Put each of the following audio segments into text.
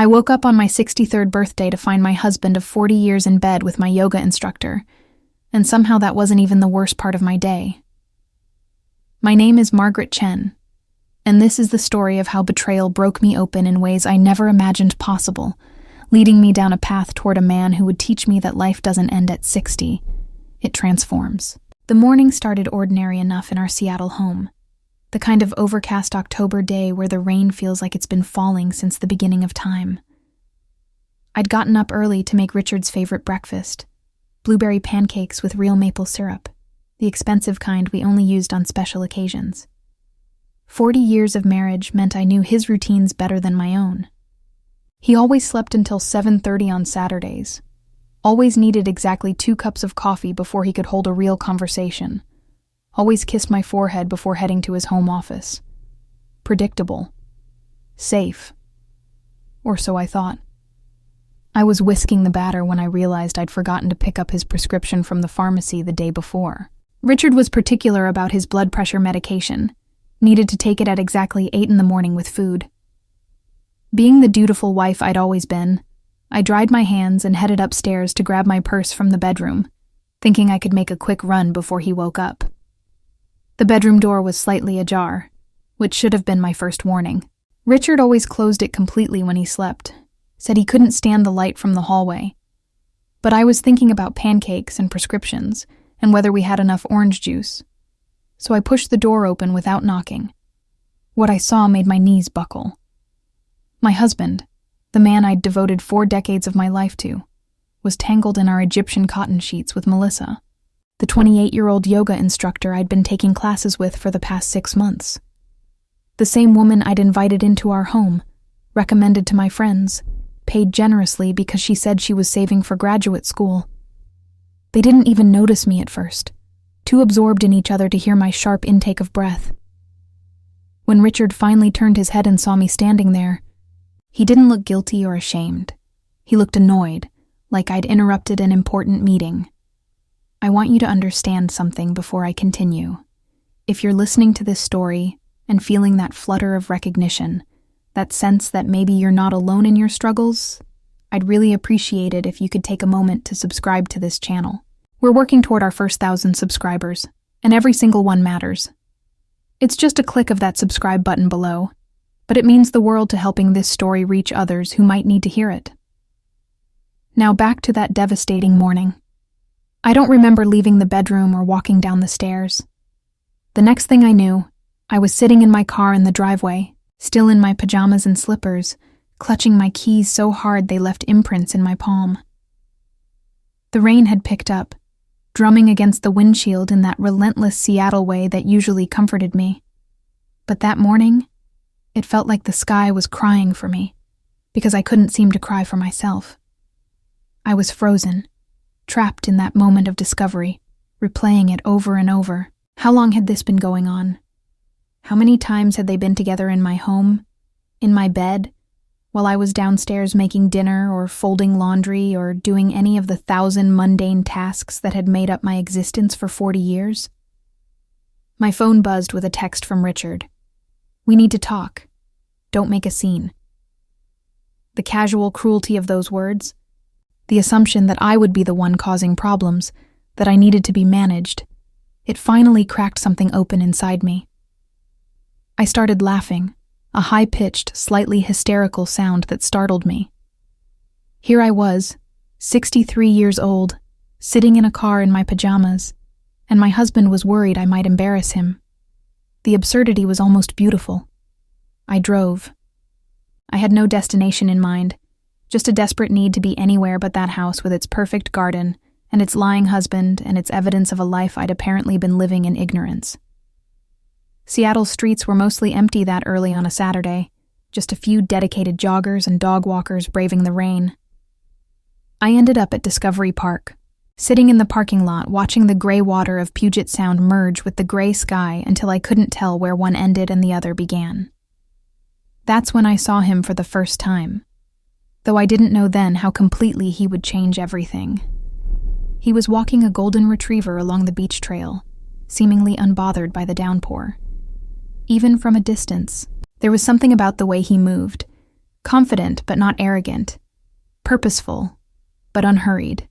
I woke up on my 63rd birthday to find my husband of 40 years in bed with my yoga instructor, and somehow that wasn't even the worst part of my day. My name is Margaret Chen, and this is the story of how betrayal broke me open in ways I never imagined possible, leading me down a path toward a man who would teach me that life doesn't end at 60, it transforms. The morning started ordinary enough in our Seattle home, the kind of overcast October day where the rain feels like it's been falling since the beginning of time. I'd gotten up early to make Richard's favorite breakfast, blueberry pancakes with real maple syrup, the expensive kind we only used on special occasions. 40 years of marriage meant I knew his routines better than my own. He always slept until 7:30 on Saturdays, always needed exactly 2 cups of coffee before he could hold a real conversation, always kissed my forehead before heading to his home office. Predictable. Safe. Or so I thought. I was whisking the batter when I realized I'd forgotten to pick up his prescription from the pharmacy the day before. Richard was particular about his blood pressure medication, needed to take it at exactly 8 in the morning with food. Being the dutiful wife I'd always been, I dried my hands and headed upstairs to grab my purse from the bedroom, thinking I could make a quick run before he woke up. The bedroom door was slightly ajar, which should have been my first warning. Richard always closed it completely when he slept, said he couldn't stand the light from the hallway. But I was thinking about pancakes and prescriptions, and whether we had enough orange juice. So I pushed the door open without knocking. What I saw made my knees buckle. My husband, the man I'd devoted 4 decades of my life to, was tangled in our Egyptian cotton sheets with Melissa, the 28-year-old yoga instructor I'd been taking classes with for the past 6 months. The same woman I'd invited into our home, recommended to my friends, paid generously because she said she was saving for graduate school. They didn't even notice me at first, too absorbed in each other to hear my sharp intake of breath. When Richard finally turned his head and saw me standing there, he didn't look guilty or ashamed. He looked annoyed, like I'd interrupted an important meeting. I want you to understand something before I continue. If you're listening to this story and feeling that flutter of recognition, that sense that maybe you're not alone in your struggles, I'd really appreciate it if you could take a moment to subscribe to this channel. We're working toward our first 1,000 subscribers, and every single one matters. It's just a click of that subscribe button below, but it means the world to helping this story reach others who might need to hear it. Now back to that devastating morning. I don't remember leaving the bedroom or walking down the stairs. The next thing I knew, I was sitting in my car in the driveway, still in my pajamas and slippers, clutching my keys so hard they left imprints in my palm. The rain had picked up, drumming against the windshield in that relentless Seattle way that usually comforted me. But that morning, it felt like the sky was crying for me, because I couldn't seem to cry for myself. I was frozen, trapped in that moment of discovery, replaying it over and over. How long had this been going on? How many times had they been together in my home, in my bed, while I was downstairs making dinner or folding laundry or doing any of the 1,000 mundane tasks that had made up my existence for 40 years? My phone buzzed with a text from Richard. "We need to talk. Don't make a scene." The casual cruelty of those words, the assumption that I would be the one causing problems, that I needed to be managed, it finally cracked something open inside me. I started laughing, a high-pitched, slightly hysterical sound that startled me. Here I was, 63 years old, sitting in a car in my pajamas, and my husband was worried I might embarrass him. The absurdity was almost beautiful. I drove. I had no destination in mind, just a desperate need to be anywhere but that house with its perfect garden and its lying husband and its evidence of a life I'd apparently been living in ignorance. Seattle's streets were mostly empty that early on a Saturday, just a few dedicated joggers and dog walkers braving the rain. I ended up at Discovery Park, sitting in the parking lot watching the gray water of Puget Sound merge with the gray sky until I couldn't tell where one ended and the other began. That's when I saw him for the first time, though I didn't know then how completely he would change everything. He was walking a golden retriever along the beach trail, seemingly unbothered by the downpour. Even from a distance, there was something about the way he moved, confident but not arrogant, purposeful but unhurried.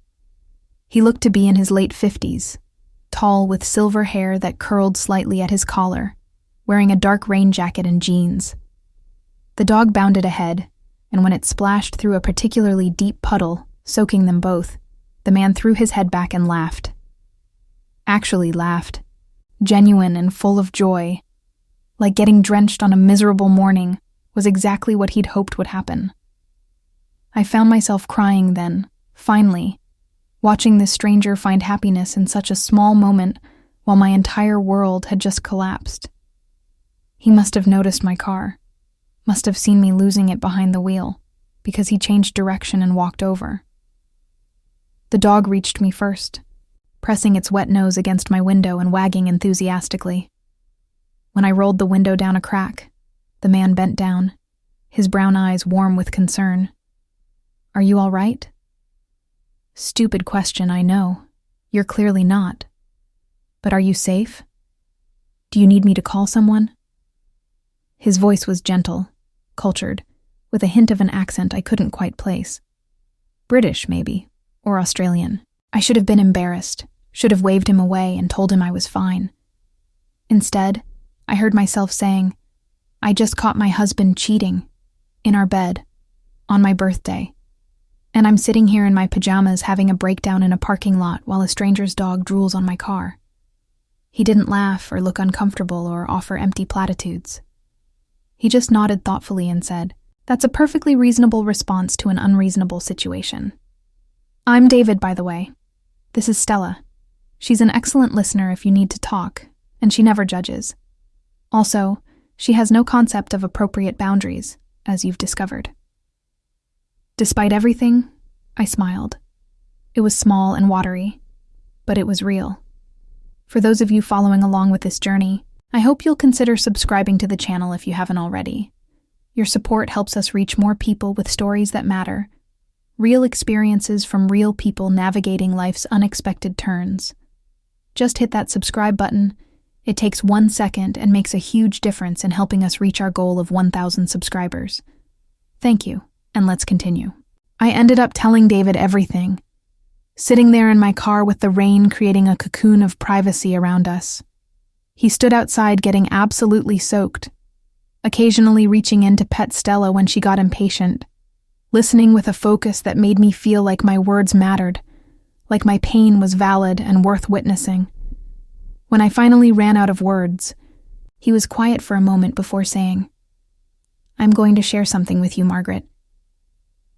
He looked to be in his late 50s, tall with silver hair that curled slightly at his collar, wearing a dark rain jacket and jeans. The dog bounded ahead, and when it splashed through a particularly deep puddle, soaking them both, the man threw his head back and laughed. Actually laughed, genuine and full of joy, like getting drenched on a miserable morning was exactly what he'd hoped would happen. I found myself crying then, finally, watching this stranger find happiness in such a small moment while my entire world had just collapsed. He must have noticed my car, must have seen me losing it behind the wheel, because he changed direction and walked over. The dog reached me first, pressing its wet nose against my window and wagging enthusiastically. When I rolled the window down a crack, the man bent down, his brown eyes warm with concern. "Are you all right?" Stupid question, I know. You're clearly not. But are you safe? Do you need me to call someone? His voice was gentle, cultured, with a hint of an accent I couldn't quite place. British, maybe, or Australian. I should have been embarrassed, should have waved him away and told him I was fine. Instead, I heard myself saying, "I just caught my husband cheating, in our bed, on my birthday, and I'm sitting here in my pajamas having a breakdown in a parking lot while a stranger's dog drools on my car." He didn't laugh or look uncomfortable or offer empty platitudes. He just nodded thoughtfully and said, "That's a perfectly reasonable response to an unreasonable situation. I'm David, by the way. This is Stella. She's an excellent listener if you need to talk, and she never judges. Also, she has no concept of appropriate boundaries, as you've discovered." Despite everything, I smiled. It was small and watery, but it was real. For those of you following along with this journey, I hope you'll consider subscribing to the channel if you haven't already. Your support helps us reach more people with stories that matter, real experiences from real people navigating life's unexpected turns. Just hit that subscribe button. It takes 1 second and makes a huge difference in helping us reach our goal of 1,000 subscribers. Thank you, and let's continue. I ended up telling David everything, sitting there in my car with the rain creating a cocoon of privacy around us. He stood outside getting absolutely soaked, occasionally reaching in to pet Stella when she got impatient, listening with a focus that made me feel like my words mattered, like my pain was valid and worth witnessing. When I finally ran out of words, he was quiet for a moment before saying, "I'm going to share something with you, Margaret.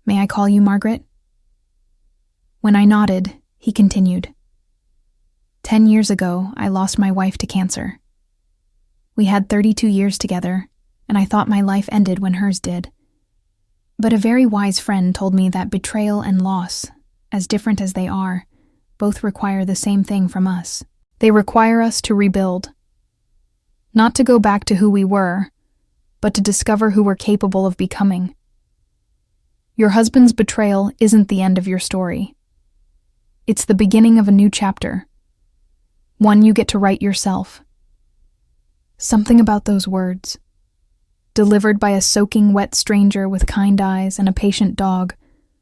May I call you Margaret?" When I nodded, he continued, 10 years ago, I lost my wife to cancer. We had 32 years together, and I thought my life ended when hers did. But a very wise friend told me that betrayal and loss, as different as they are, both require the same thing from us. They require us to rebuild. Not to go back to who we were, but to discover who we're capable of becoming. Your husband's betrayal isn't the end of your story. It's the beginning of a new chapter, one you get to write yourself. Something about those words, delivered by a soaking wet stranger with kind eyes and a patient dog,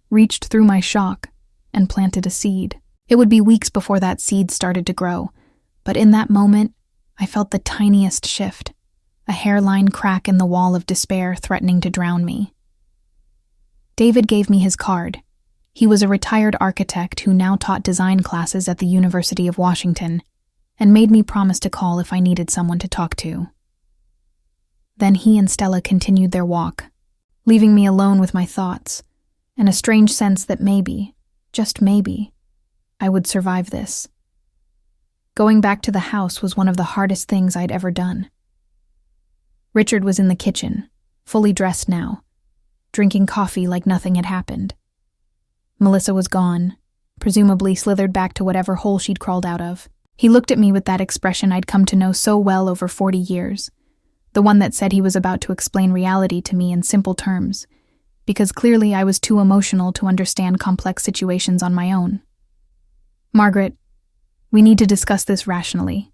reached through my shock and planted a seed. It would be weeks before that seed started to grow, but in that moment, I felt the tiniest shift, a hairline crack in the wall of despair threatening to drown me. David gave me his card. He was a retired architect who now taught design classes at the University of Washington, and made me promise to call if I needed someone to talk to. Then he and Stella continued their walk, leaving me alone with my thoughts, and a strange sense that maybe, just maybe, I would survive this. Going back to the house was one of the hardest things I'd ever done. Richard was in the kitchen, fully dressed now, drinking coffee like nothing had happened. Melissa was gone, presumably slithered back to whatever hole she'd crawled out of. He looked at me with that expression I'd come to know so well over 40 years, the one that said he was about to explain reality to me in simple terms, because clearly I was too emotional to understand complex situations on my own. "Margaret, we need to discuss this rationally,"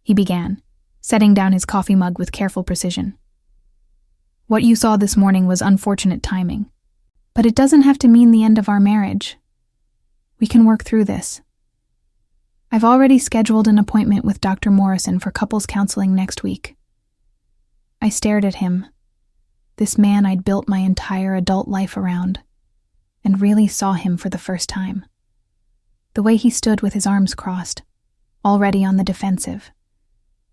he began, setting down his coffee mug with careful precision. What you saw this morning was unfortunate timing. But it doesn't have to mean the end of our marriage. We can work through this. I've already scheduled an appointment with Dr. Morrison for couples counseling next week. I stared at him, this man I'd built my entire adult life around, and really saw him for the first time. The way he stood with his arms crossed, already on the defensive,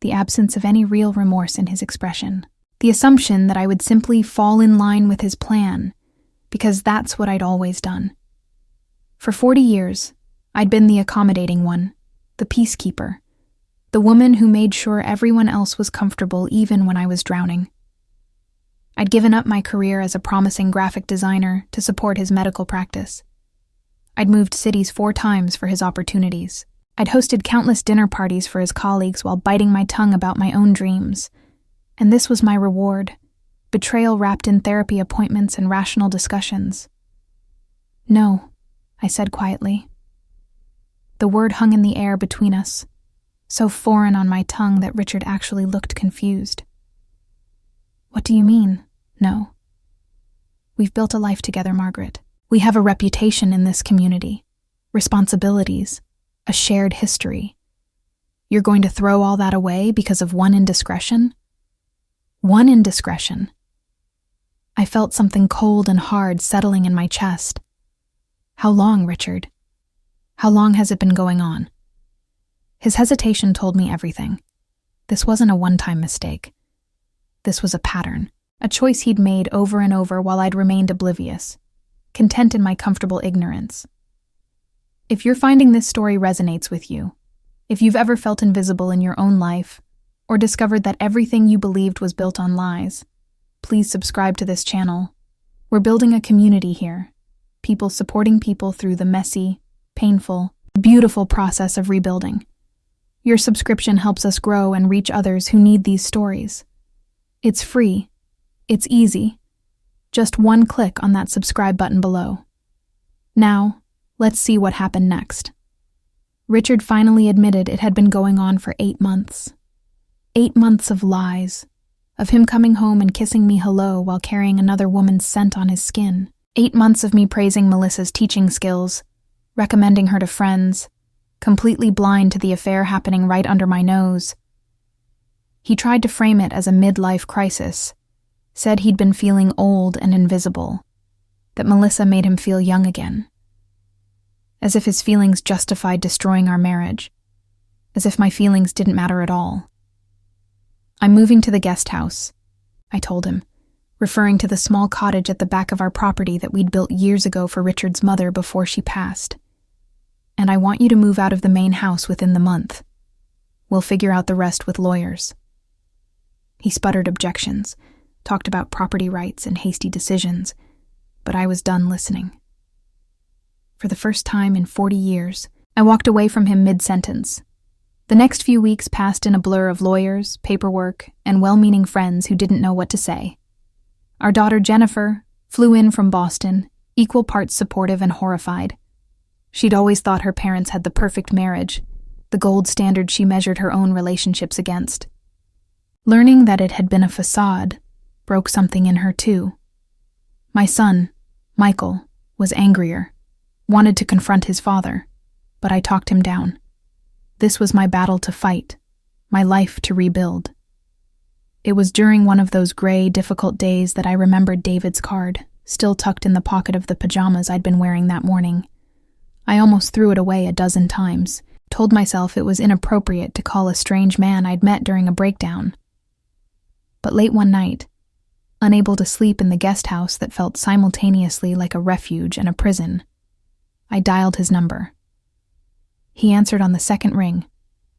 the absence of any real remorse in his expression, the assumption that I would simply fall in line with his plan, because that's what I'd always done. For 40 years, I'd been the accommodating one, the peacekeeper, the woman who made sure everyone else was comfortable even when I was drowning. I'd given up my career as a promising graphic designer to support his medical practice. I'd moved cities 4 times for his opportunities. I'd hosted countless dinner parties for his colleagues while biting my tongue about my own dreams. And this was my reward, betrayal wrapped in therapy appointments and rational discussions. No, I said quietly. The word hung in the air between us, so foreign on my tongue that Richard actually looked confused. What do you mean, no? We've built a life together, Margaret. We have a reputation in this community, responsibilities, a shared history. You're going to throw all that away because of one indiscretion? One indiscretion. I felt something cold and hard settling in my chest. How long, Richard? How long has it been going on? His hesitation told me everything. This wasn't a one-time mistake. This was a pattern, a choice he'd made over and over while I'd remained oblivious, content in my comfortable ignorance. If you're finding this story resonates with you, if you've ever felt invisible in your own life, or discovered that everything you believed was built on lies, please subscribe to this channel. We're building a community here, people supporting people through the messy, painful, beautiful process of rebuilding. Your subscription helps us grow and reach others who need these stories. It's free. It's easy. Just one click on that subscribe button below. Now, let's see what happened next. Richard finally admitted it had been going on for 8 months. 8 months of lies, of him coming home and kissing me hello while carrying another woman's scent on his skin. 8 months of me praising Melissa's teaching skills, recommending her to friends, completely blind to the affair happening right under my nose. He tried to frame it as a midlife crisis, said he'd been feeling old and invisible, that Melissa made him feel young again. As if his feelings justified destroying our marriage, as if my feelings didn't matter at all. I'm moving to the guest house, I told him, referring to the small cottage at the back of our property that we'd built years ago for Richard's mother before she passed. And I want you to move out of the main house within the month. We'll figure out the rest with lawyers. He sputtered objections, talked about property rights and hasty decisions, but I was done listening. For the first time in 40 years, I walked away from him mid-sentence. The next few weeks passed in a blur of lawyers, paperwork, and well-meaning friends who didn't know what to say. Our daughter Jennifer flew in from Boston, equal parts supportive and horrified. She'd always thought her parents had the perfect marriage, the gold standard she measured her own relationships against. Learning that it had been a facade broke something in her too. My son, Michael, was angrier, wanted to confront his father, but I talked him down. This was my battle to fight, my life to rebuild. It was during one of those gray, difficult days that I remembered David's card, still tucked in the pocket of the pajamas I'd been wearing that morning. I almost threw it away a dozen times, told myself it was inappropriate to call a strange man I'd met during a breakdown. But late one night, unable to sleep in the guest house that felt simultaneously like a refuge and a prison, I dialed his number. He answered on the second ring,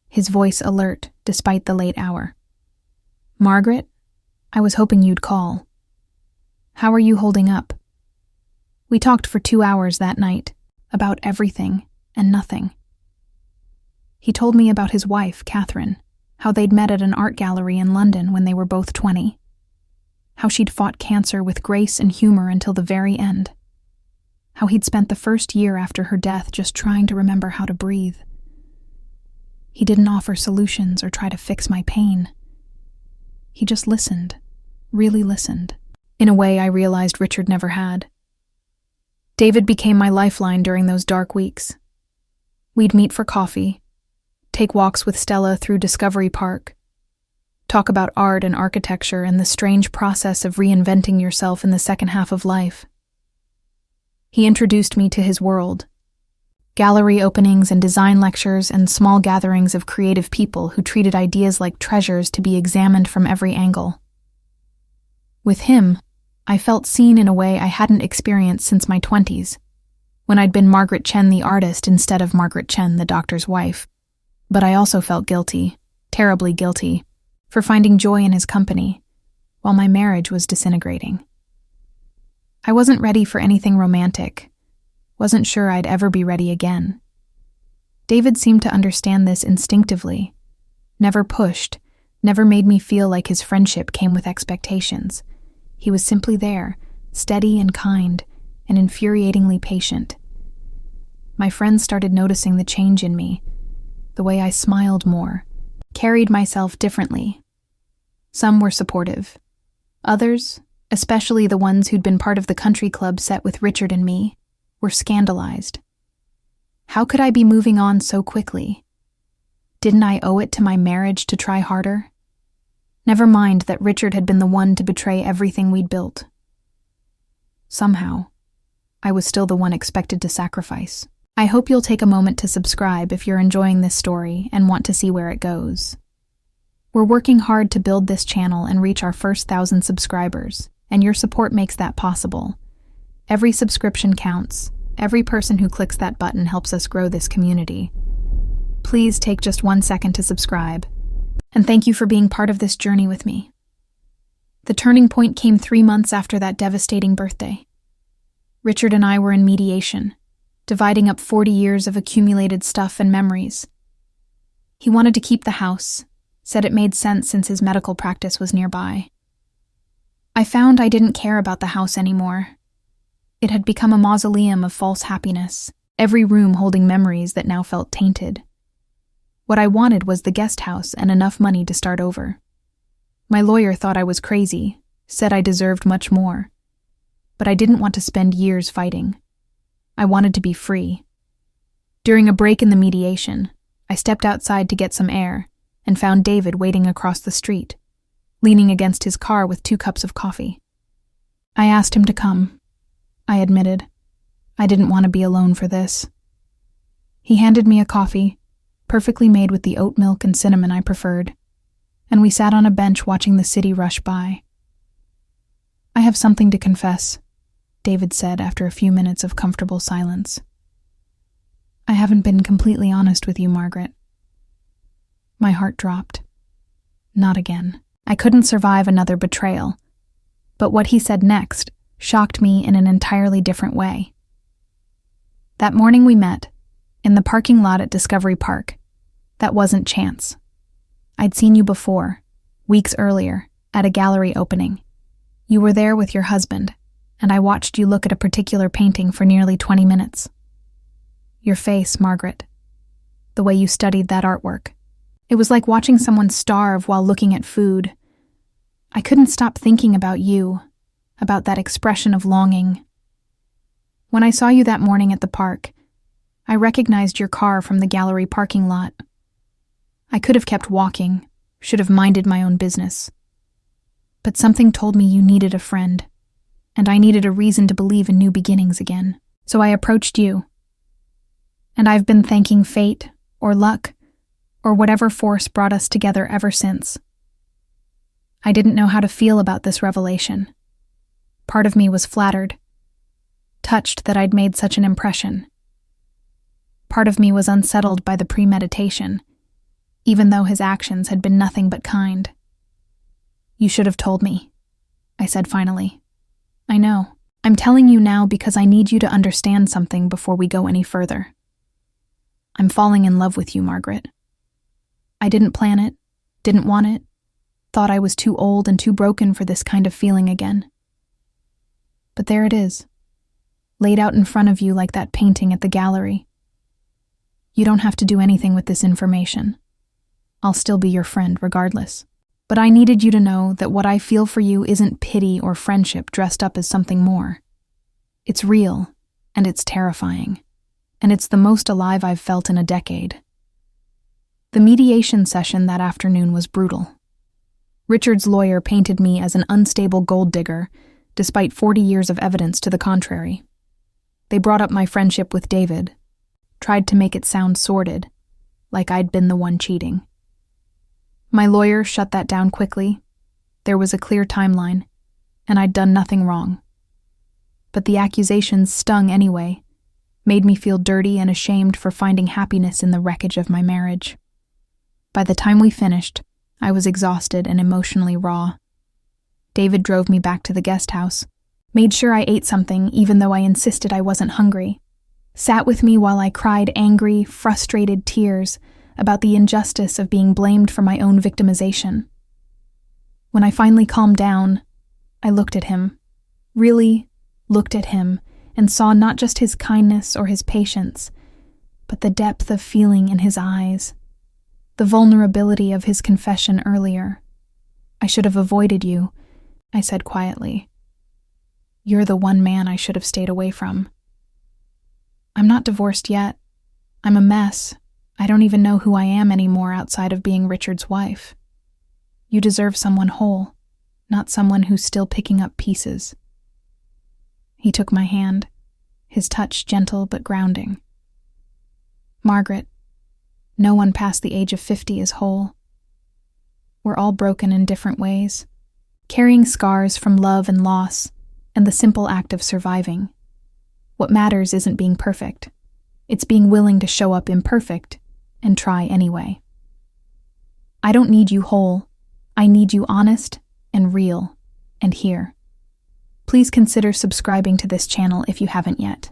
his voice alert despite the late hour. "Margaret, I was hoping you'd call. How are you holding up?" We talked for 2 hours that night, about everything and nothing. He told me about his wife, Catherine, how they'd met at an art gallery in London when they were both 20, how she'd fought cancer with grace and humor until the very end, how he'd spent the first year after her death just trying to remember how to breathe. He didn't offer solutions or try to fix my pain. He just listened, really listened, in a way I realized Richard never had. David became my lifeline during those dark weeks. We'd meet for coffee, take walks with Stella through Discovery Park, talk about art and architecture and the strange process of reinventing yourself in the second half of life. He introduced me to his world, gallery openings and design lectures and small gatherings of creative people who treated ideas like treasures to be examined from every angle. With him, I felt seen in a way I hadn't experienced since my 20s, when I'd been Margaret Chen the artist instead of Margaret Chen the doctor's wife. But I also felt guilty, terribly guilty, for finding joy in his company, while my marriage was disintegrating. I wasn't ready for anything romantic, wasn't sure I'd ever be ready again. David seemed to understand this instinctively, never pushed, never made me feel like his friendship came with expectations. He was simply there, steady and kind, and infuriatingly patient. My friends started noticing the change in me, the way I smiled more, carried myself differently. Some were supportive. Others, especially the ones who'd been part of the country club set with Richard and me, were scandalized. How could I be moving on so quickly? Didn't I owe it to my marriage to try harder? Never mind that Richard had been the one to betray everything we'd built. Somehow, I was still the one expected to sacrifice. I hope you'll take a moment to subscribe if you're enjoying this story and want to see where it goes. We're working hard to build this channel and reach our first 1,000 subscribers, and your support makes that possible. Every subscription counts. Every person who clicks that button helps us grow this community. Please take just 1 second to subscribe, and thank you for being part of this journey with me. The turning point came 3 months after that devastating birthday. Richard and I were in mediation, dividing up 40 years of accumulated stuff and memories. He wanted to keep the house, said it made sense since his medical practice was nearby. I found I didn't care about the house anymore. It had become a mausoleum of false happiness, every room holding memories that now felt tainted. What I wanted was the guest house and enough money to start over. My lawyer thought I was crazy, said I deserved much more. But I didn't want to spend years fighting. I wanted to be free. During a break in the mediation, I stepped outside to get some air and found David waiting across the street, leaning against his car with 2 cups of coffee. I asked him to come. I admitted. I didn't want to be alone for this. He handed me a coffee, perfectly made with the oat milk and cinnamon I preferred, and we sat on a bench watching the city rush by. I have something to confess, David said after a few minutes of comfortable silence. I haven't been completely honest with you, Margaret. My heart dropped. Not again. I couldn't survive another betrayal. But what he said next shocked me in an entirely different way. That morning we met, in the parking lot at Discovery Park. That wasn't chance. I'd seen you before, weeks earlier, at a gallery opening. You were there with your husband, and I watched you look at a particular painting for nearly 20 minutes. Your face, Margaret. The way you studied that artwork. It was like watching someone starve while looking at food. I couldn't stop thinking about you, about that expression of longing. When I saw you that morning at the park, I recognized your car from the gallery parking lot. I could have kept walking, should have minded my own business. But something told me you needed a friend, and I needed a reason to believe in new beginnings again. So I approached you. And I've been thanking fate, or luck, or whatever force brought us together ever since. I didn't know how to feel about this revelation. Part of me was flattered, touched that I'd made such an impression. Part of me was unsettled by the premeditation, even though his actions had been nothing but kind. You should have told me, I said finally. I know. I'm telling you now because I need you to understand something before we go any further. I'm falling in love with you, Margaret. I didn't plan it, didn't want it, thought I was too old and too broken for this kind of feeling again. But there it is, laid out in front of you like that painting at the gallery. You don't have to do anything with this information. I'll still be your friend regardless. But I needed you to know that what I feel for you isn't pity or friendship dressed up as something more. It's real, and it's terrifying, and it's the most alive I've felt in a decade. The mediation session that afternoon was brutal. Richard's lawyer painted me as an unstable gold digger, despite 40 years of evidence to the contrary. They brought up my friendship with David, tried to make it sound sordid, like I'd been the one cheating. My lawyer shut that down quickly. There was a clear timeline, and I'd done nothing wrong. But the accusations stung anyway, made me feel dirty and ashamed for finding happiness in the wreckage of my marriage. By the time we finished, I was exhausted and emotionally raw. David drove me back to the guest house, made sure I ate something even though I insisted I wasn't hungry, sat with me while I cried angry, frustrated tears about the injustice of being blamed for my own victimization. When I finally calmed down, I looked at him, really looked at him, and saw not just his kindness or his patience, but the depth of feeling in his eyes, the vulnerability of his confession earlier. I should have avoided you, I said quietly. You're the one man I should have stayed away from. I'm not divorced yet. I'm a mess. I don't even know who I am anymore outside of being Richard's wife. You deserve someone whole, not someone who's still picking up pieces. He took my hand, his touch gentle but grounding. Margaret, no one past the age of 50 is whole. We're all broken in different ways, carrying scars from love and loss and the simple act of surviving. What matters isn't being perfect. It's being willing to show up imperfect and try anyway. I don't need you whole. I need you honest and real and here. Please consider subscribing to this channel if you haven't yet.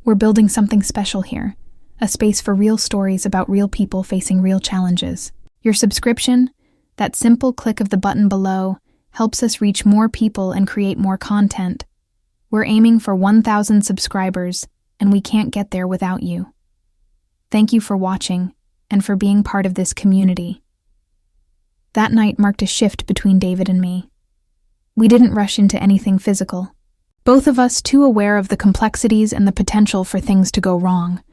We're building something special here, a space for real stories about real people facing real challenges. Your subscription, that simple click of the button below, helps us reach more people and create more content. We're aiming for 1,000 subscribers, and we can't get there without you. Thank you for watching and for being part of this community. That night marked a shift between David and me. We didn't rush into anything physical, both of us too aware of the complexities and the potential for things to go wrong.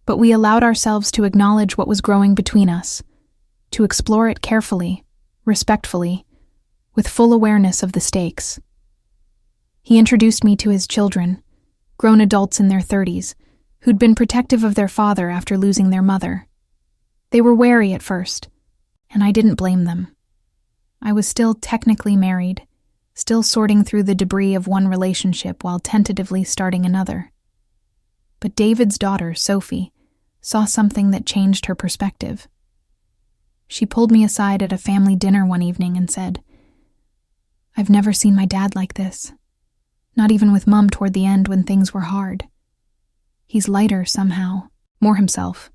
But we allowed ourselves to acknowledge what was growing between us, to explore it carefully, respectfully, with full awareness of the stakes. He introduced me to his children, grown adults in their 30s, who'd been protective of their father after losing their mother. They were wary at first, and I didn't blame them. I was still technically married, still sorting through the debris of one relationship while tentatively starting another. But David's daughter, Sophie, saw something that changed her perspective. She pulled me aside at a family dinner one evening and said, "I've never seen my dad like this. Not even with Mom toward the end when things were hard. He's lighter somehow, more himself.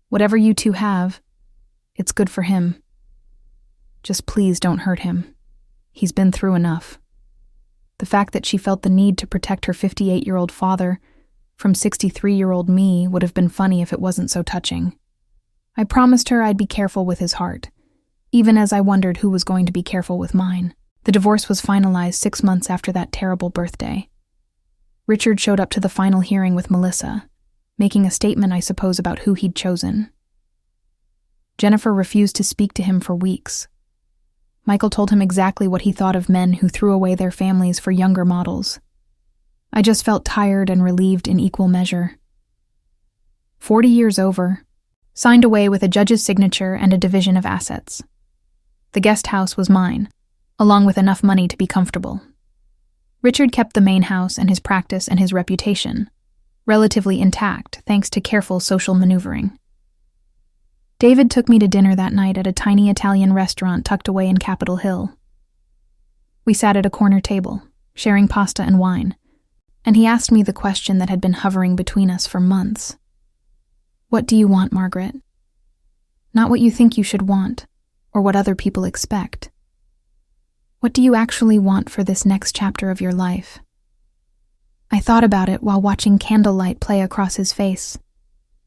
Whatever you two have, it's good for him. Just please don't hurt him. He's been through enough." The fact that she felt the need to protect her 58-year-old father from 63-year-old me would have been funny if it wasn't so touching. I promised her I'd be careful with his heart, even as I wondered who was going to be careful with mine. The divorce was finalized 6 months after that terrible birthday. Richard showed up to the final hearing with Melissa, making a statement, I suppose, about who he'd chosen. Jennifer refused to speak to him for weeks. Michael told him exactly what he thought of men who threw away their families for younger models. I just felt tired and relieved in equal measure. 40 years over, signed away with a judge's signature and a division of assets. The guest house was mine, along with enough money to be comfortable. Richard kept the main house and his practice and his reputation, relatively intact thanks to careful social maneuvering. David took me to dinner that night at a tiny Italian restaurant tucked away in Capitol Hill. We sat at a corner table, sharing pasta and wine, and he asked me the question that had been hovering between us for months. What do you want, Margaret? Not what you think you should want, or what other people expect. What do you actually want for this next chapter of your life? I thought about it while watching candlelight play across his face.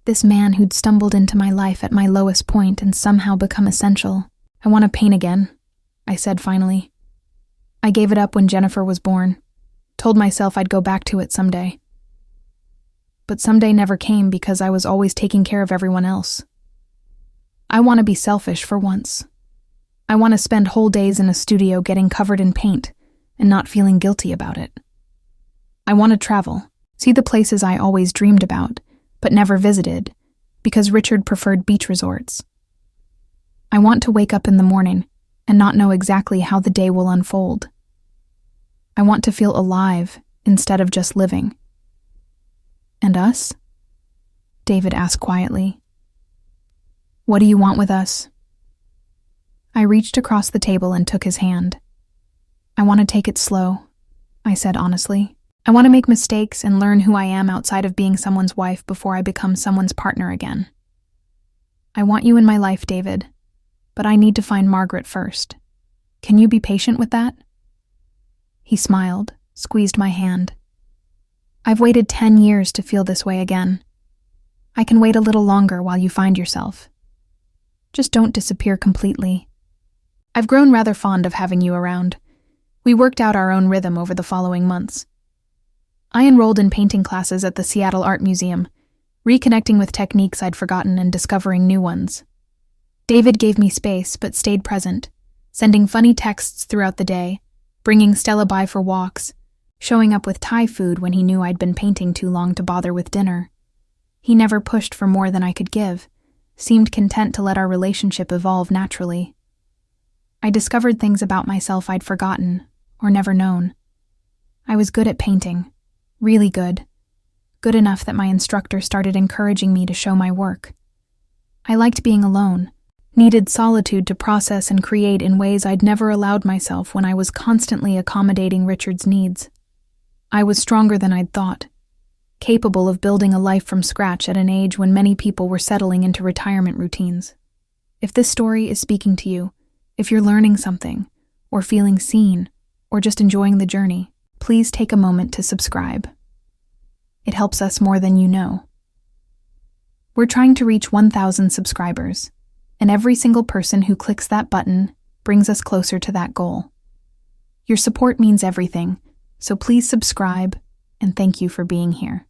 This man who'd stumbled into my life at my lowest point and somehow become essential. I want to paint again, I said finally. I gave it up when Jennifer was born, told myself I'd go back to it someday. But someday never came because I was always taking care of everyone else. I want to be selfish for once. I want to spend whole days in a studio getting covered in paint and not feeling guilty about it. I want to travel, see the places I always dreamed about, but never visited, because Richard preferred beach resorts. I want to wake up in the morning and not know exactly how the day will unfold. I want to feel alive instead of just living. And us? David asked quietly. What do you want with us? I reached across the table and took his hand. I want to take it slow, I said honestly. I want to make mistakes and learn who I am outside of being someone's wife before I become someone's partner again. I want you in my life, David, but I need to find Margaret first. Can you be patient with that? He smiled, squeezed my hand. I've waited 10 years to feel this way again. I can wait a little longer while you find yourself. Just don't disappear completely. I've grown rather fond of having you around. We worked out our own rhythm over the following months. I enrolled in painting classes at the Seattle Art Museum, reconnecting with techniques I'd forgotten and discovering new ones. David gave me space but stayed present, sending funny texts throughout the day, bringing Stella by for walks, showing up with Thai food when he knew I'd been painting too long to bother with dinner. He never pushed for more than I could give, seemed content to let our relationship evolve naturally. I discovered things about myself I'd forgotten or never known. I was good at painting, really good. Good enough that my instructor started encouraging me to show my work. I liked being alone, needed solitude to process and create in ways I'd never allowed myself when I was constantly accommodating Richard's needs. I was stronger than I'd thought, capable of building a life from scratch at an age when many people were settling into retirement routines. If this story is speaking to you, if you're learning something, or feeling seen, or just enjoying the journey, please take a moment to subscribe. It helps us more than you know. We're trying to reach 1,000 subscribers, and every single person who clicks that button brings us closer to that goal. Your support means everything, so please subscribe, and thank you for being here.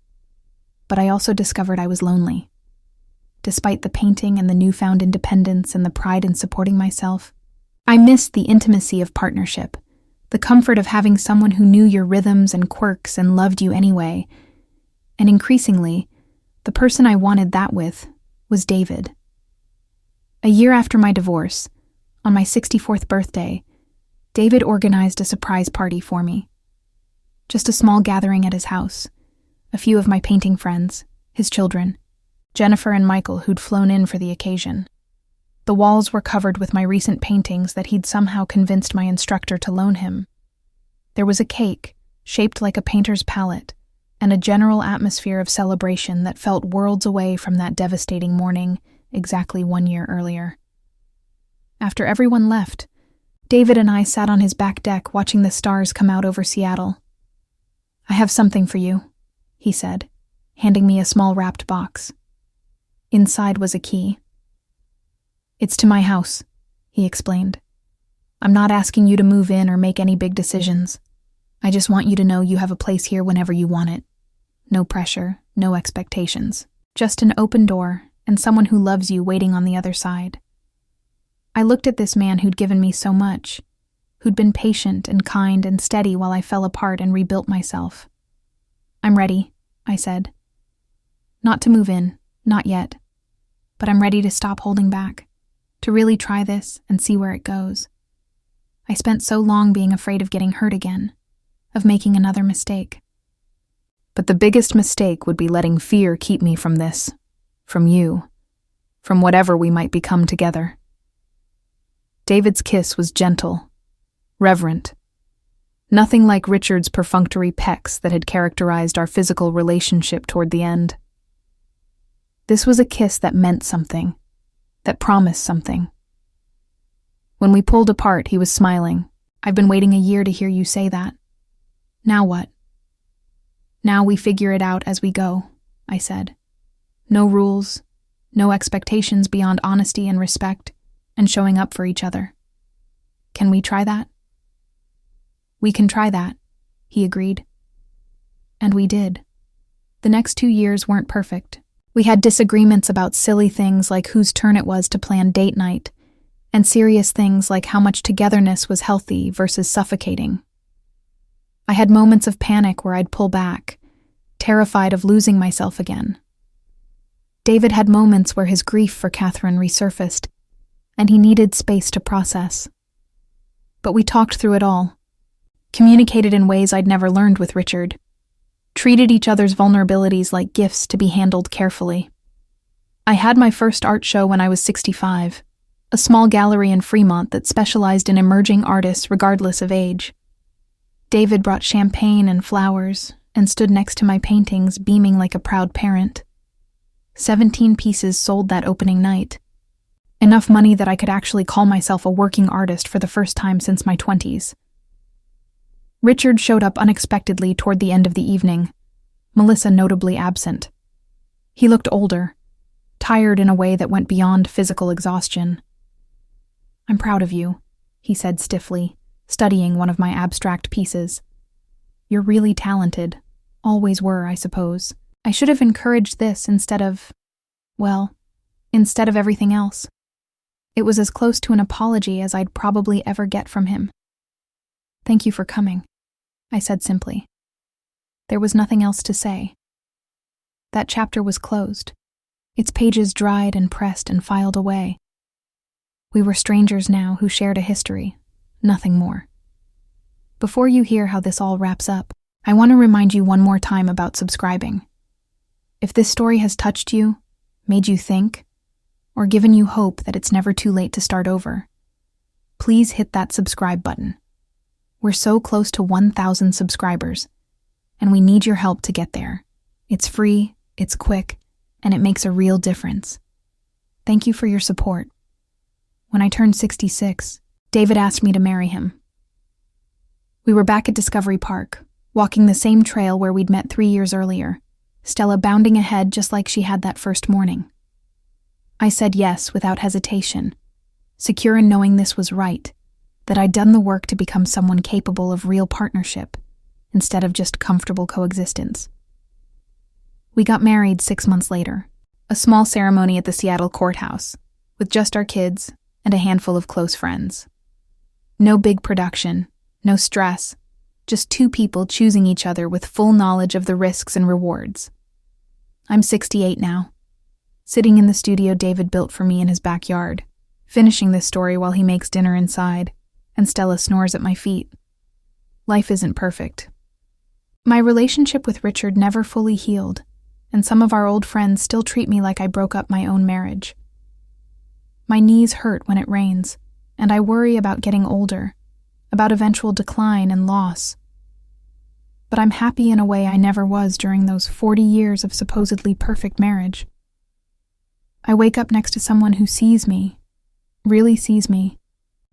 But I also discovered I was lonely. Despite the painting and the newfound independence and the pride in supporting myself, I missed the intimacy of partnership, the comfort of having someone who knew your rhythms and quirks and loved you anyway. And increasingly, the person I wanted that with was David. A year after my divorce, on my 64th birthday, David organized a surprise party for me. Just a small gathering at his house, a few of my painting friends, his children, Jennifer and Michael who'd flown in for the occasion. The walls were covered with my recent paintings that he'd somehow convinced my instructor to loan him. There was a cake, shaped like a painter's palette, and a general atmosphere of celebration that felt worlds away from that devastating morning exactly 1 year earlier. After everyone left, David and I sat on his back deck watching the stars come out over Seattle. I have something for you, he said, handing me a small wrapped box. Inside was a key. It's to my house, he explained. I'm not asking you to move in or make any big decisions. I just want you to know you have a place here whenever you want it. No pressure, no expectations. Just an open door and someone who loves you waiting on the other side. I looked at this man who'd given me so much, who'd been patient and kind and steady while I fell apart and rebuilt myself. I'm ready, I said. Not to move in, not yet. But I'm ready to stop holding back, to really try this and see where it goes. I spent so long being afraid of getting hurt again, of making another mistake. But the biggest mistake would be letting fear keep me from this, from you, from whatever we might become together. David's kiss was gentle, reverent. Nothing like Richard's perfunctory pecks that had characterized our physical relationship toward the end. This was a kiss that meant something, that promised something. When we pulled apart, he was smiling. I've been waiting a year to hear you say that. Now what? Now we figure it out as we go, I said. No rules, no expectations beyond honesty and respect, and showing up for each other. Can we try that? We can try that, he agreed. And we did. The next 2 years weren't perfect. We had disagreements about silly things like whose turn it was to plan date night, and serious things like how much togetherness was healthy versus suffocating. I had moments of panic where I'd pull back, terrified of losing myself again. David had moments where his grief for Catherine resurfaced, and he needed space to process. But we talked through it all, communicated in ways I'd never learned with Richard, treated each other's vulnerabilities like gifts to be handled carefully. I had my first art show when I was 65, a small gallery in Fremont that specialized in emerging artists regardless of age. David brought champagne and flowers and stood next to my paintings, beaming like a proud parent. 17 pieces sold that opening night. Enough money that I could actually call myself a working artist for the first time since my 20s. Richard showed up unexpectedly toward the end of the evening, Melissa notably absent. He looked older, tired in a way that went beyond physical exhaustion. "I'm proud of you," he said stiffly, studying one of my abstract pieces. "You're really talented. Always were, I suppose. I should have encouraged this instead of everything else." It was as close to an apology as I'd probably ever get from him. "Thank you for coming," I said simply. There was nothing else to say. That chapter was closed, its pages dried and pressed and filed away. We were strangers now who shared a history, nothing more. Before you hear how this all wraps up, I want to remind you one more time about subscribing. If this story has touched you, made you think, or given you hope that it's never too late to start over, please hit that subscribe button. We're so close to 1,000 subscribers, and we need your help to get there. It's free, it's quick, and it makes a real difference. Thank you for your support. When I turned 66, David asked me to marry him. We were back at Discovery Park, walking the same trail where we'd met 3 years earlier, Stella bounding ahead just like she had that first morning. I said yes without hesitation, secure in knowing this was right, that I'd done the work to become someone capable of real partnership, instead of just comfortable coexistence. We got married 6 months later, a small ceremony at the Seattle courthouse, with just our kids and a handful of close friends. No big production, no stress, just 2 people choosing each other with full knowledge of the risks and rewards. I'm 68 now, sitting in the studio David built for me in his backyard, finishing this story while he makes dinner inside, and Stella snores at my feet. Life isn't perfect. My relationship with Richard never fully healed, and some of our old friends still treat me like I broke up my own marriage. My knees hurt when it rains, and I worry about getting older, about eventual decline and loss. But I'm happy in a way I never was during those 40 years of supposedly perfect marriage. I wake up next to someone who sees me, really sees me,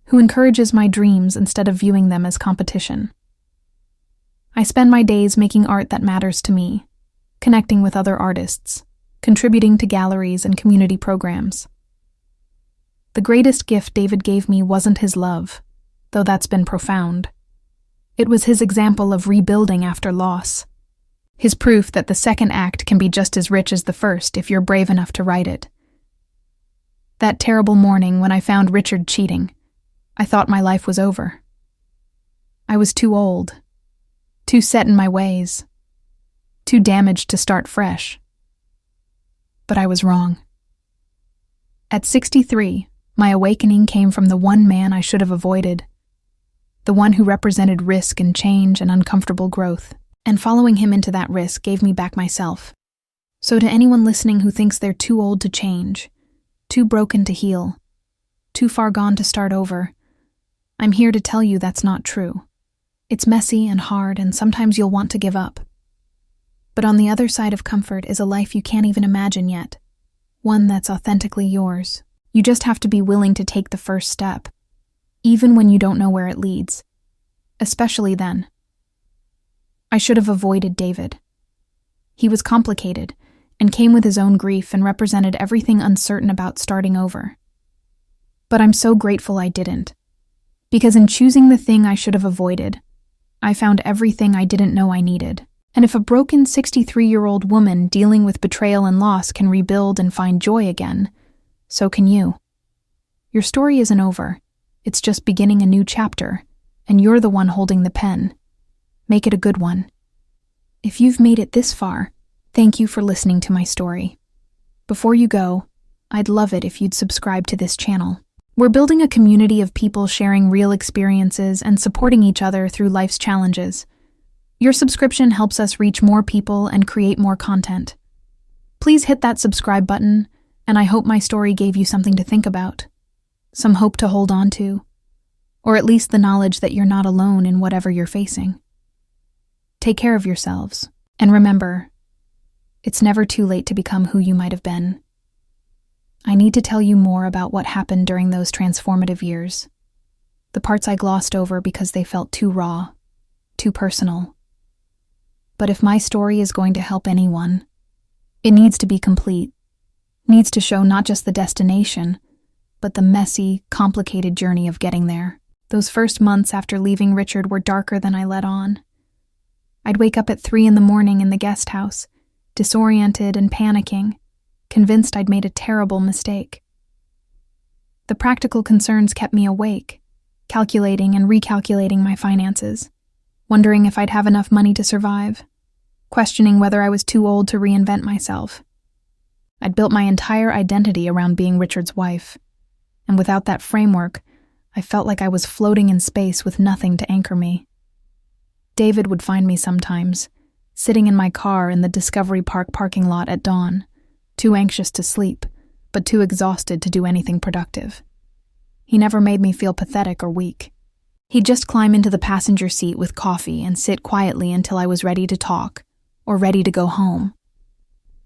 who encourages my dreams instead of viewing them as competition. I spend my days making art that matters to me, connecting with other artists, contributing to galleries and community programs. The greatest gift David gave me wasn't his love, though that's been profound. It was his example of rebuilding after loss, his proof that the second act can be just as rich as the first if you're brave enough to write it. That terrible morning when I found Richard cheating, I thought my life was over. I was too old, too set in my ways, too damaged to start fresh. But I was wrong. At 63, my awakening came from the one man I should have avoided, the one who represented risk and change and uncomfortable growth, and following him into that risk gave me back myself. So to anyone listening who thinks they're too old to change, too broken to heal, too far gone to start over, I'm here to tell you that's not true. It's messy and hard, and sometimes you'll want to give up. But on the other side of comfort is a life you can't even imagine yet, one that's authentically yours. You just have to be willing to take the first step, even when you don't know where it leads, especially then. I should have avoided David. He was complicated, and came with his own grief and represented everything uncertain about starting over. But I'm so grateful I didn't. Because in choosing the thing I should have avoided, I found everything I didn't know I needed. And if a broken 63-year-old woman dealing with betrayal and loss can rebuild and find joy again, so can you. Your story isn't over. It's just beginning a new chapter, and you're the one holding the pen. Make it a good one. If you've made it this far, thank you for listening to my story. Before you go, I'd love it if you'd subscribe to this channel. We're building a community of people sharing real experiences and supporting each other through life's challenges. Your subscription helps us reach more people and create more content. Please hit that subscribe button, and I hope my story gave you something to think about, some hope to hold on to, or at least the knowledge that you're not alone in whatever you're facing. Take care of yourselves, and remember, it's never too late to become who you might have been. I need to tell you more about what happened during those transformative years, the parts I glossed over because they felt too raw, too personal. But if my story is going to help anyone, it needs to be complete, needs to show not just the destination, but the messy, complicated journey of getting there. Those first months after leaving Richard were darker than I let on. I'd wake up at 3 a.m. in the guest house, disoriented and panicking, convinced I'd made a terrible mistake. The practical concerns kept me awake, calculating and recalculating my finances, wondering if I'd have enough money to survive, questioning whether I was too old to reinvent myself. I'd built my entire identity around being Richard's wife, and without that framework, I felt like I was floating in space with nothing to anchor me. David would find me sometimes, sitting in my car in the Discovery Park parking lot at dawn, too anxious to sleep, but too exhausted to do anything productive. He never made me feel pathetic or weak. He'd just climb into the passenger seat with coffee and sit quietly until I was ready to talk, or ready to go home.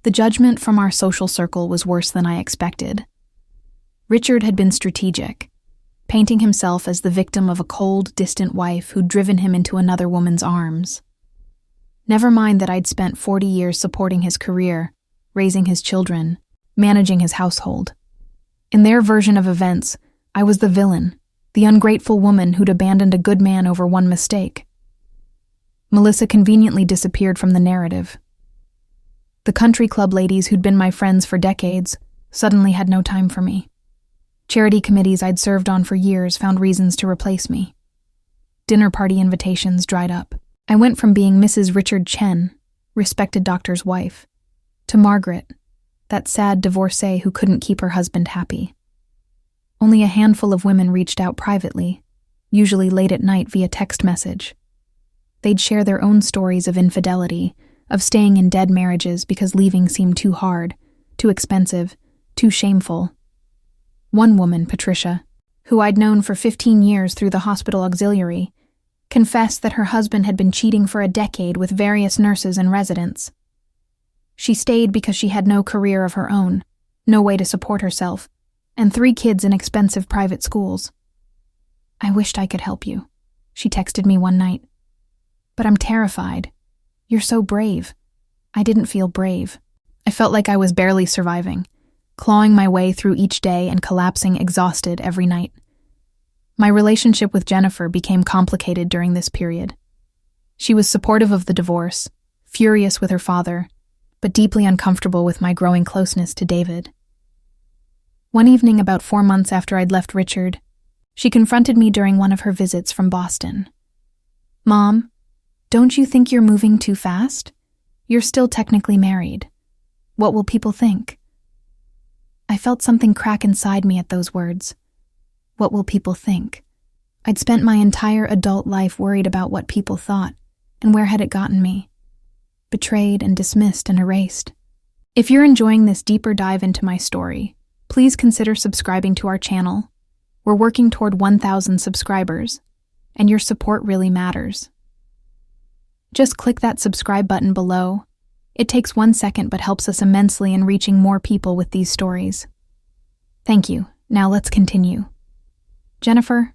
The judgment from our social circle was worse than I expected. Richard had been strategic, painting himself as the victim of a cold, distant wife who'd driven him into another woman's arms. Never mind that I'd spent 40 years supporting his career, raising his children, managing his household. In their version of events, I was the villain, the ungrateful woman who'd abandoned a good man over one mistake. Melissa conveniently disappeared from the narrative. The country club ladies who'd been my friends for decades suddenly had no time for me. Charity committees I'd served on for years found reasons to replace me. Dinner party invitations dried up. I went from being Mrs. Richard Chen, respected doctor's wife, to Margaret, that sad divorcee who couldn't keep her husband happy. Only a handful of women reached out privately, usually late at night via text message. They'd share their own stories of infidelity, of staying in dead marriages because leaving seemed too hard, too expensive, too shameful. One woman, Patricia, who I'd known for 15 years through the hospital auxiliary, confessed that her husband had been cheating for a decade with various nurses and residents. She stayed because she had no career of her own, no way to support herself, and 3 kids in expensive private schools. "I wished I could help you," she texted me one night. "But I'm terrified. You're so brave." I didn't feel brave. I felt like I was barely surviving, clawing my way through each day and collapsing exhausted every night. My relationship with Jennifer became complicated during this period. She was supportive of the divorce, furious with her father, but deeply uncomfortable with my growing closeness to David. One evening about 4 months after I'd left Richard, she confronted me during one of her visits from Boston. "Mom, don't you think you're moving too fast? You're still technically married. What will people think?" I felt something crack inside me at those words. What will people think? I'd spent my entire adult life worried about what people thought, and where had it gotten me? Betrayed and dismissed and erased. If you're enjoying this deeper dive into my story, please consider subscribing to our channel. We're working toward 1,000 subscribers, and your support really matters. Just click that subscribe button below. It takes 1 second but helps us immensely in reaching more people with these stories. Thank you. Now let's continue. "Jennifer,"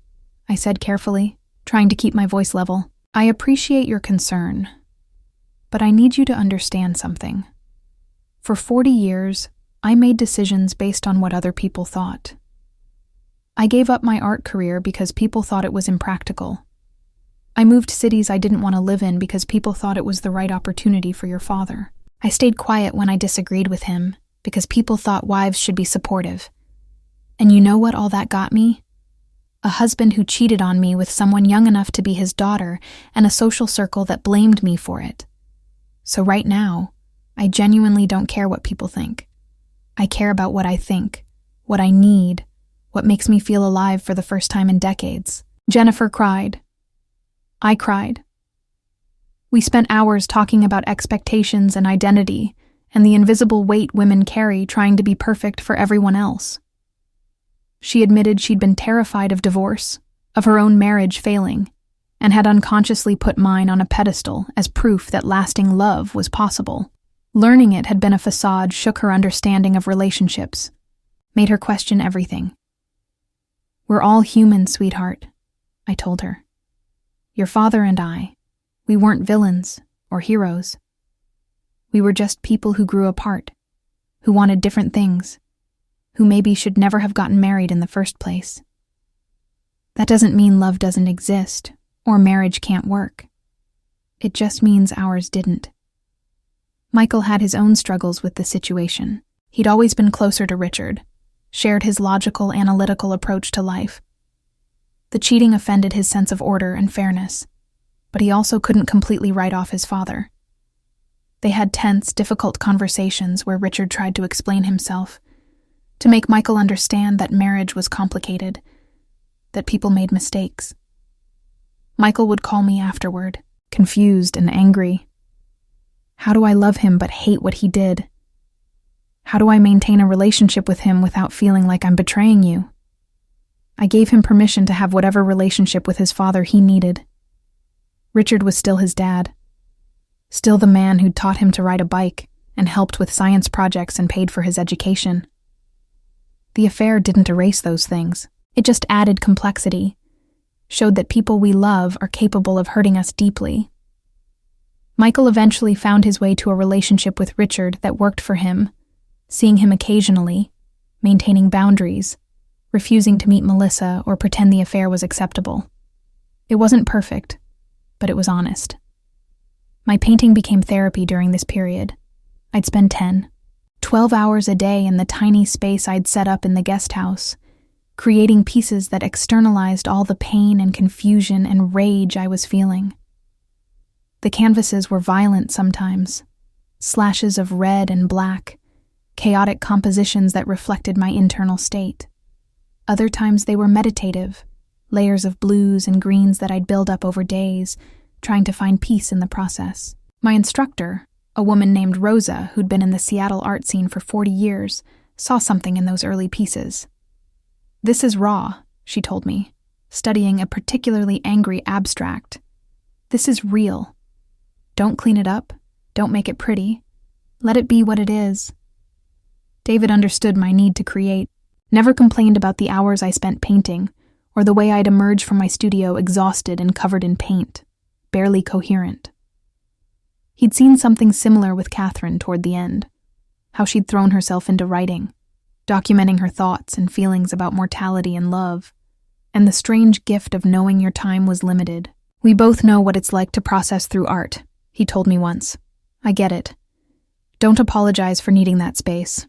I said carefully, trying to keep my voice level, "I appreciate your concern, but I need you to understand something. For 40 years, I made decisions based on what other people thought. I gave up my art career because people thought it was impractical. I moved cities I didn't want to live in because people thought it was the right opportunity for your father. I stayed quiet when I disagreed with him because people thought wives should be supportive. And you know what all that got me? A husband who cheated on me with someone young enough to be his daughter and a social circle that blamed me for it. So right now, I genuinely don't care what people think. I care about what I think, what I need, what makes me feel alive for the first time in decades. Jennifer cried. I cried. We spent hours talking about expectations and identity and the invisible weight women carry trying to be perfect for everyone else. She admitted she'd been terrified of divorce, of her own marriage failing, and had unconsciously put mine on a pedestal as proof that lasting love was possible. Learning it had been a facade shook her understanding of relationships, made her question everything. We're all human, sweetheart, I told her. Your father and I, we weren't villains or heroes. We were just people who grew apart, who wanted different things, who maybe should never have gotten married in the first place. That doesn't mean love doesn't exist or marriage can't work. It just means ours didn't. Michael had his own struggles with the situation. He'd always been closer to Richard, shared his logical, analytical approach to life. The cheating offended his sense of order and fairness, but he also couldn't completely write off his father. They had tense, difficult conversations where Richard tried to explain himself, to make Michael understand that marriage was complicated, that people made mistakes. Michael would call me afterward, confused and angry. How do I love him but hate what he did? How do I maintain a relationship with him without feeling like I'm betraying you? I gave him permission to have whatever relationship with his father he needed. Richard was still his dad, still the man who'd taught him to ride a bike and helped with science projects and paid for his education. The affair didn't erase those things. It just added complexity, showed that people we love are capable of hurting us deeply. Michael eventually found his way to a relationship with Richard that worked for him, seeing him occasionally, maintaining boundaries, refusing to meet Melissa or pretend the affair was acceptable. It wasn't perfect, but it was honest. My painting became therapy during this period. I'd spend 12 hours a day in the tiny space I'd set up in the guest house, creating pieces that externalized all the pain and confusion and rage I was feeling. The canvases were violent sometimes, slashes of red and black, chaotic compositions that reflected my internal state. Other times they were meditative, layers of blues and greens that I'd build up over days, trying to find peace in the process. My instructor, a woman named Rosa who'd been in the Seattle art scene for 40 years, saw something in those early pieces. This is raw, she told me, studying a particularly angry abstract. This is real. Don't clean it up. Don't make it pretty. Let it be what it is. David understood my need to create, never complained about the hours I spent painting, or the way I'd emerge from my studio exhausted and covered in paint, barely coherent. He'd seen something similar with Catherine toward the end, how she'd thrown herself into writing, documenting her thoughts and feelings about mortality and love, and the strange gift of knowing your time was limited. We both know what it's like to process through art, he told me once. I get it. Don't apologize for needing that space.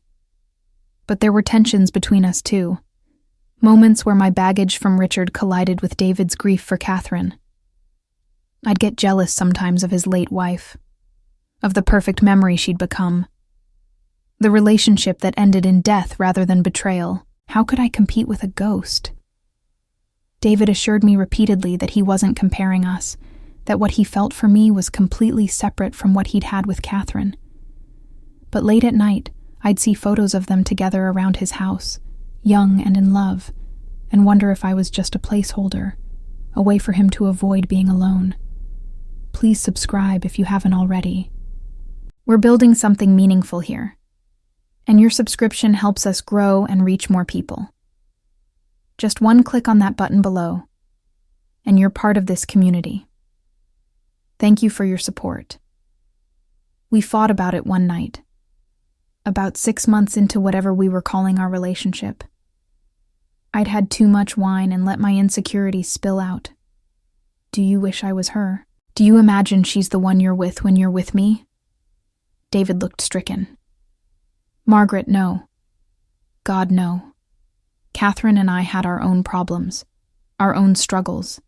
But there were tensions between us too. Moments where my baggage from Richard collided with David's grief for Catherine. I'd get jealous sometimes of his late wife, of the perfect memory she'd become. The relationship that ended in death rather than betrayal. How could I compete with a ghost? David assured me repeatedly that he wasn't comparing us, that what he felt for me was completely separate from what he'd had with Catherine. But late at night, I'd see photos of them together around his house, young and in love, and wonder if I was just a placeholder, a way for him to avoid being alone. Please subscribe if you haven't already. We're building something meaningful here, and your subscription helps us grow and reach more people. Just one click on that button below, and you're part of this community. Thank you for your support. We fought about it one night, about 6 months into whatever we were calling our relationship. I'd had too much wine and let my insecurities spill out. Do you wish I was her? Do you imagine she's the one you're with when you're with me? David looked stricken. Margaret, no. God, no. Catherine and I had our own problems, our own struggles.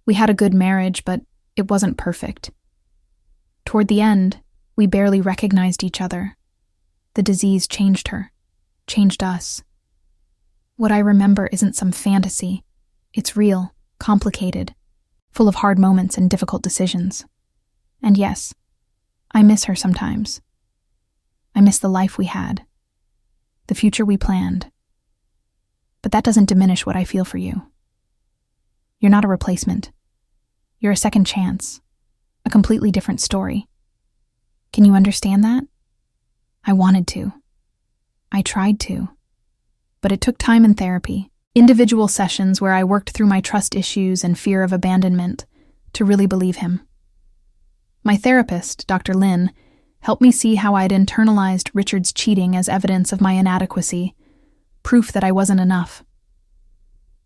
We had a good marriage, but it wasn't perfect. Toward the end, we barely recognized each other. The disease changed her, changed us. What I remember isn't some fantasy. It's real, complicated, full of hard moments and difficult decisions. And yes, I miss her sometimes. I miss the life we had, the future we planned. But that doesn't diminish what I feel for you. You're not a replacement. You're a second chance, a completely different story. Can you understand that? I wanted to. I tried to. But it took time and therapy, individual sessions where I worked through my trust issues and fear of abandonment to really believe him. My therapist, Dr. Lynn, helped me see how I'd internalized Richard's cheating as evidence of my inadequacy, proof that I wasn't enough.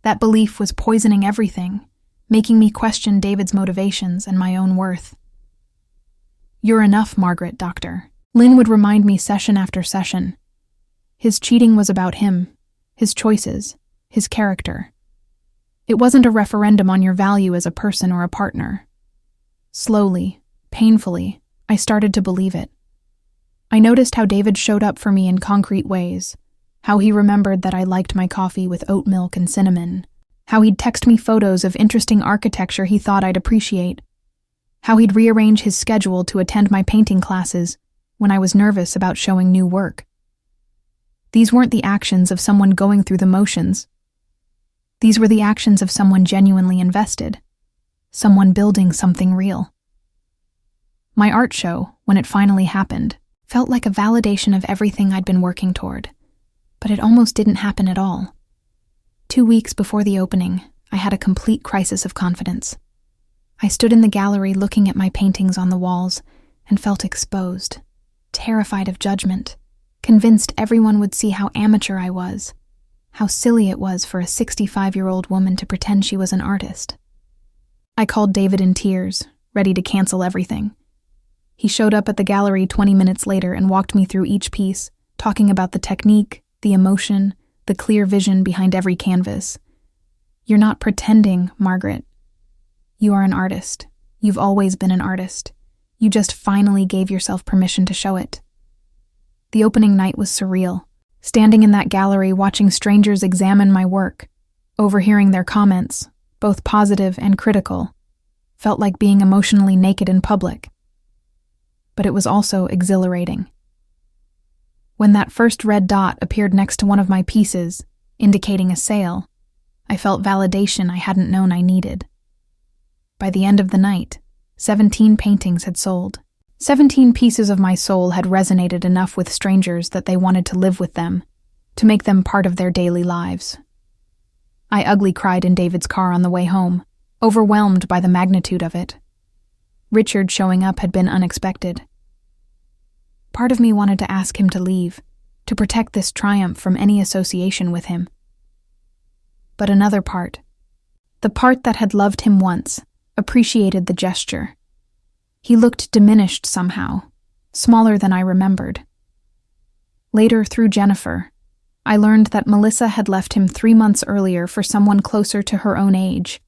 That belief was poisoning everything, making me question David's motivations and my own worth. You're enough, Margaret, doctor. Lynn would remind me session after session. His cheating was about him, his choices, his character. It wasn't a referendum on your value as a person or a partner. Slowly, painfully, I started to believe it. I noticed how David showed up for me in concrete ways, how he remembered that I liked my coffee with oat milk and cinnamon, how he'd text me photos of interesting architecture he thought I'd appreciate, how he'd rearrange his schedule to attend my painting classes when I was nervous about showing new work. These weren't the actions of someone going through the motions. These were the actions of someone genuinely invested, someone building something real. My art show, when it finally happened, felt like a validation of everything I'd been working toward, but it almost didn't happen at all. 2 weeks before the opening, I had a complete crisis of confidence. I stood in the gallery looking at my paintings on the walls and felt exposed, terrified of judgment, convinced everyone would see how amateur I was, how silly it was for a 65-year-old woman to pretend she was an artist. I called David in tears, ready to cancel everything. He showed up at the gallery 20 minutes later and walked me through each piece, talking about the technique, the emotion, the clear vision behind every canvas. You're not pretending, Margaret. You are an artist. You've always been an artist. You just finally gave yourself permission to show it. The opening night was surreal. Standing in that gallery watching strangers examine my work, overhearing their comments, both positive and critical, felt like being emotionally naked in public. But it was also exhilarating. When that first red dot appeared next to one of my pieces, indicating a sale, I felt validation I hadn't known I needed. By the end of the night, 17 paintings had sold. 17 pieces of my soul had resonated enough with strangers that they wanted to live with them, to make them part of their daily lives. I ugly cried in David's car on the way home, overwhelmed by the magnitude of it. Richard showing up had been unexpected. Part of me wanted to ask him to leave, to protect this triumph from any association with him. But another part, the part that had loved him once, appreciated the gesture. He looked diminished somehow, smaller than I remembered. Later, through Jennifer, I learned that Melissa had left him 3 months earlier for someone closer to her own age,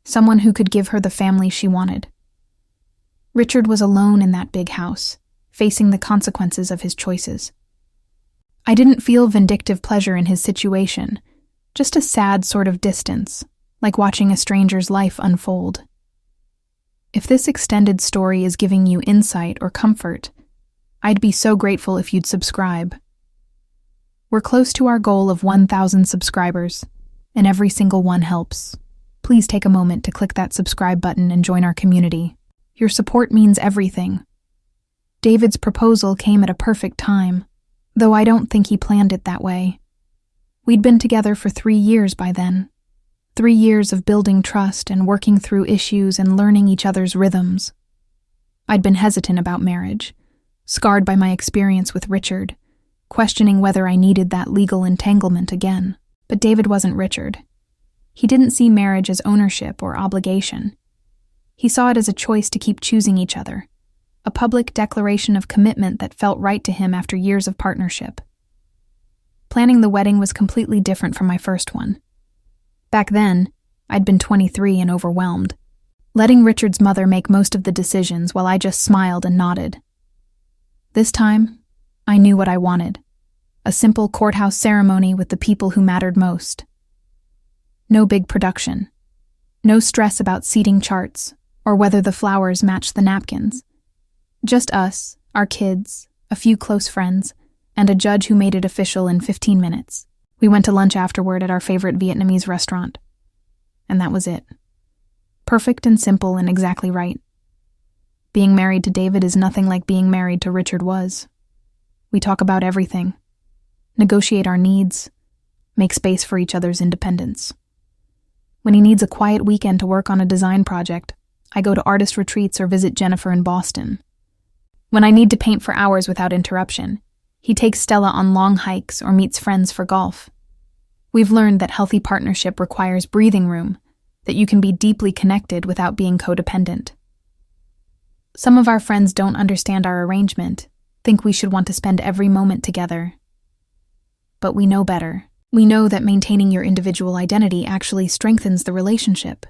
someone who could give her the family she wanted. Richard was alone in that big house, facing the consequences of his choices. I didn't feel vindictive pleasure in his situation, just a sad sort of distance, like watching a stranger's life unfold. If this extended story is giving you insight or comfort, I'd be so grateful if you'd subscribe. We're close to our goal of 1,000 subscribers, and every single one helps. Please take a moment to click that subscribe button and join our community. Your support means everything. David's proposal came at a perfect time, though I don't think he planned it that way. We'd been together for 3 years by then. 3 years of building trust and working through issues and learning each other's rhythms. I'd been hesitant about marriage, scarred by my experience with Richard, questioning whether I needed that legal entanglement again. But David wasn't Richard. He didn't see marriage as ownership or obligation. He saw it as a choice to keep choosing each other, a public declaration of commitment that felt right to him after years of partnership. Planning the wedding was completely different from my first one. Back then, I'd been 23 and overwhelmed, letting Richard's mother make most of the decisions while I just smiled and nodded. This time, I knew what I wanted: a simple courthouse ceremony with the people who mattered most. No big production. No stress about seating charts or whether the flowers matched the napkins. Just us, our kids, a few close friends, and a judge who made it official in 15 minutes. We went to lunch afterward at our favorite Vietnamese restaurant. And that was it. Perfect and simple and exactly right. Being married to David is nothing like being married to Richard was. We talk about everything, negotiate our needs, make space for each other's independence. When he needs a quiet weekend to work on a design project, I go to artist retreats or visit Jennifer in Boston. When I need to paint for hours without interruption, he takes Stella on long hikes or meets friends for golf. We've learned that healthy partnership requires breathing room, that you can be deeply connected without being codependent. Some of our friends don't understand our arrangement, think we should want to spend every moment together. But we know better. We know that maintaining your individual identity actually strengthens the relationship.